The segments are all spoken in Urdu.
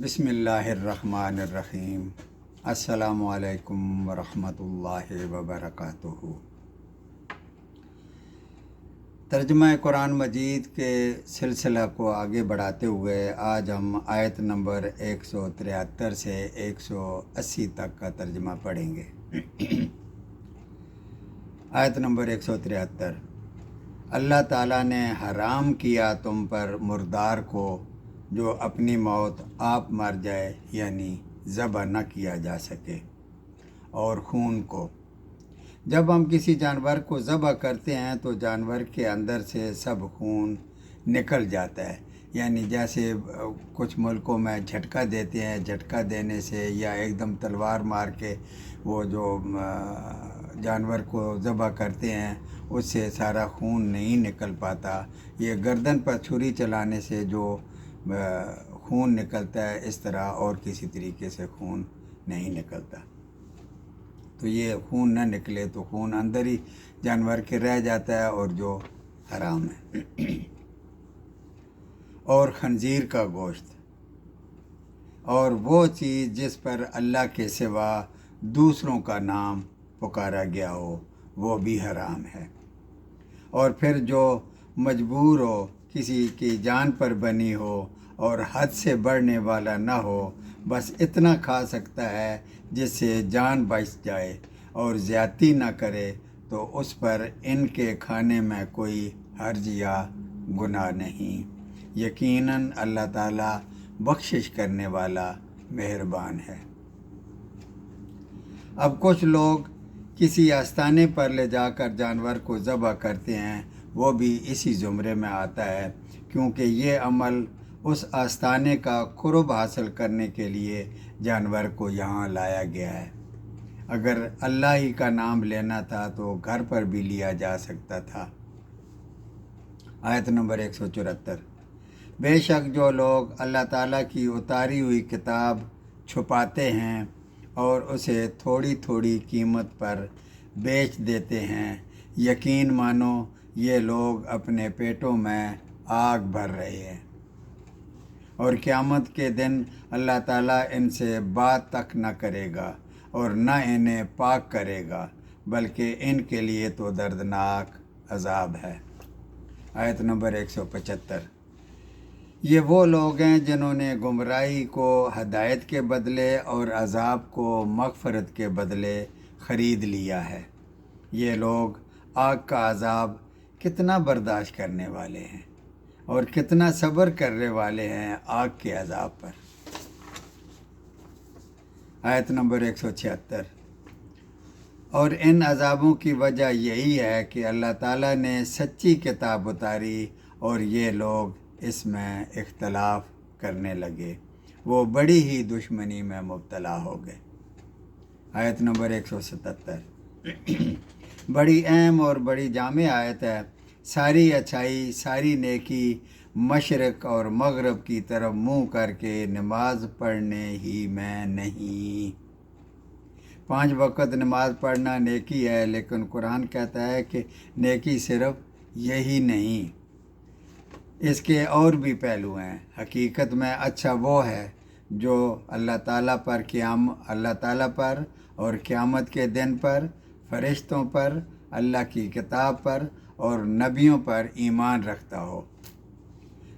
بسم اللہ الرحمن الرحیم۔ السلام علیکم ورحمۃ اللہ وبرکاتہ۔ ترجمہ قرآن مجید کے سلسلہ کو آگے بڑھاتے ہوئے آج ہم آیت نمبر 173 سے 180 تک کا ترجمہ پڑھیں گے۔ آیت نمبر 173۔ اللہ تعالیٰ نے حرام کیا تم پر مردار کو جو اپنی موت آپ مر جائے، یعنی ذبح نہ کیا جا سکے، اور خون کو۔ جب ہم کسی جانور کو ذبح کرتے ہیں تو جانور کے اندر سے سب خون نکل جاتا ہے، یعنی جیسے کچھ ملکوں میں جھٹکا دیتے ہیں، جھٹکا دینے سے یا ایک دم تلوار مار کے وہ جو جانور کو ذبح کرتے ہیں اس سے سارا خون نہیں نکل پاتا۔ یہ گردن پر چھری چلانے سے جو خون نکلتا ہے، اس طرح اور کسی طریقے سے خون نہیں نکلتا۔ تو یہ خون نہ نکلے تو خون اندر ہی جانور کے رہ جاتا ہے، اور جو حرام ہے۔ اور خنزیر کا گوشت اور وہ چیز جس پر اللہ کے سوا دوسروں کا نام پکارا گیا ہو، وہ بھی حرام ہے۔ اور پھر جو مجبور ہو، کسی کی جان پر بنی ہو اور حد سے بڑھنے والا نہ ہو، بس اتنا کھا سکتا ہے جس سے جان بچ جائے اور زیادتی نہ کرے، تو اس پر ان کے کھانے میں کوئی حرج یا گناہ نہیں۔ یقیناً اللہ تعالیٰ بخشش کرنے والا مہربان ہے۔ اب کچھ لوگ کسی آستانے پر لے جا کر جانور کو ذبح کرتے ہیں، وہ بھی اسی زمرے میں آتا ہے، کیونکہ یہ عمل اس آستانے کا قرب حاصل کرنے کے لیے جانور کو یہاں لایا گیا ہے۔ اگر اللہ ہی کا نام لینا تھا تو گھر پر بھی لیا جا سکتا تھا۔ آیت نمبر 174۔ بے شک جو لوگ اللہ تعالیٰ کی اتاری ہوئی کتاب چھپاتے ہیں اور اسے تھوڑی تھوڑی قیمت پر بیچ دیتے ہیں، یقین مانو یہ لوگ اپنے پیٹوں میں آگ بھر رہے ہیں، اور قیامت کے دن اللہ تعالیٰ ان سے بات تک نہ کرے گا اور نہ انہیں پاک کرے گا، بلکہ ان کے لیے تو دردناک عذاب ہے۔ آیت نمبر 175۔ یہ وہ لوگ ہیں جنہوں نے گمراہی کو ہدایت کے بدلے اور عذاب کو مغفرت کے بدلے خرید لیا ہے۔ یہ لوگ آگ کا عذاب کتنا برداشت کرنے والے ہیں اور کتنا صبر کرنے والے ہیں آگ کے عذاب پر۔ آیت نمبر 176۔ اور ان عذابوں کی وجہ یہی ہے کہ اللہ تعالیٰ نے سچی کتاب اتاری اور یہ لوگ اس میں اختلاف کرنے لگے، وہ بڑی ہی دشمنی میں مبتلا ہو گئے۔ آیت نمبر 177۔ بڑی اہم اور بڑی جامع آیت ہے۔ ساری اچھائی، ساری نیکی مشرق اور مغرب کی طرف منہ کر کے نماز پڑھنے ہی میں نہیں۔ 5 وقت نماز پڑھنا نیکی ہے، لیکن قرآن کہتا ہے کہ نیکی صرف یہی نہیں، اس کے اور بھی پہلو ہیں۔ حقیقت میں اچھا وہ ہے جو اللہ تعالیٰ پر اور قیامت کے دن پر، فرشتوں پر، اللہ کی کتاب پر اور نبیوں پر ایمان رکھتا ہو،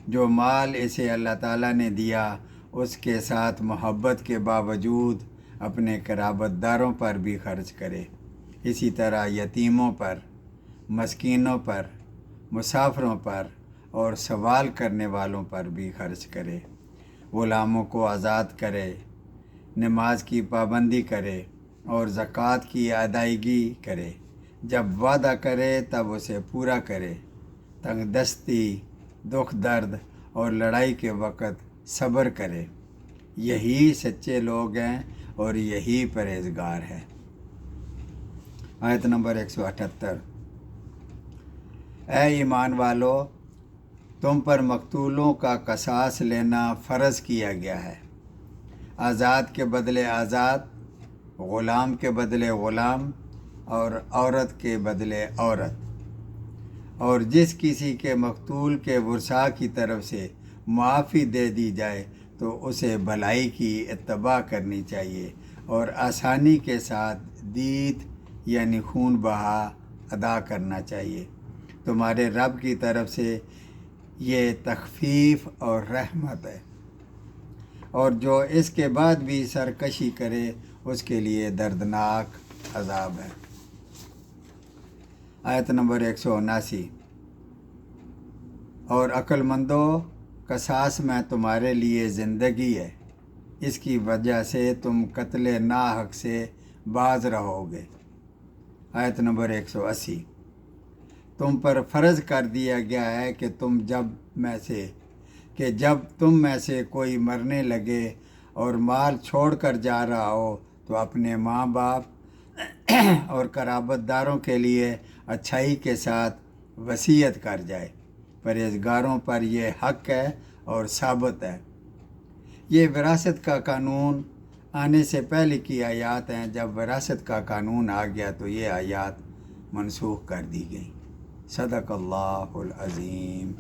جو مال اسے اللہ تعالیٰ نے دیا اس کے ساتھ محبت کے باوجود اپنے قرابت داروں پر بھی خرچ کرے، اسی طرح یتیموں پر، مسکینوں پر، مسافروں پر اور سوال کرنے والوں پر بھی خرچ کرے، غلاموں کو آزاد کرے، نماز کی پابندی کرے اور زکوٰۃ کی ادائیگی کرے، جب وعدہ کرے تب اسے پورا کرے، تنگ دستی، دکھ درد اور لڑائی کے وقت صبر کرے، یہی سچے لوگ ہیں اور یہی پرہیزگار ہے۔ آیت نمبر 178۔ اے ایمان والو، تم پر مقتولوں کا قصاص لینا فرض کیا گیا ہے، آزاد کے بدلے آزاد، غلام کے بدلے غلام اور عورت کے بدلے عورت، اور جس کسی کے مقتول کے ورثاء کی طرف سے معافی دے دی جائے تو اسے بھلائی کی اتباع کرنی چاہیے اور آسانی کے ساتھ دید یعنی خون بہا ادا کرنا چاہیے۔ تمہارے رب کی طرف سے یہ تخفیف اور رحمت ہے، اور جو اس کے بعد بھی سرکشی کرے اس کے لیے دردناک عذاب ہے۔ آیت نمبر 179۔ اور عقل مندو، قصاص میں تمہارے لیے زندگی ہے، اس کی وجہ سے تم قتل ناحق سے باز رہو گے۔ آیت نمبر 180۔ تم پر فرض کر دیا گیا ہے کہ جب تم میں سے کوئی مرنے لگے اور مال چھوڑ کر جا رہا ہو تو اپنے ماں باپ اور قرابت داروں کے لیے اچھائی کے ساتھ وصیت کر جائے۔ پرہیزگاروں پر یہ حق ہے اور ثابت ہے۔ یہ وراثت کا قانون آنے سے پہلے کی آیات ہیں۔ جب وراثت کا قانون آ گیا تو یہ آیات منسوخ کر دی گئی۔ صدق اللہ العظیم۔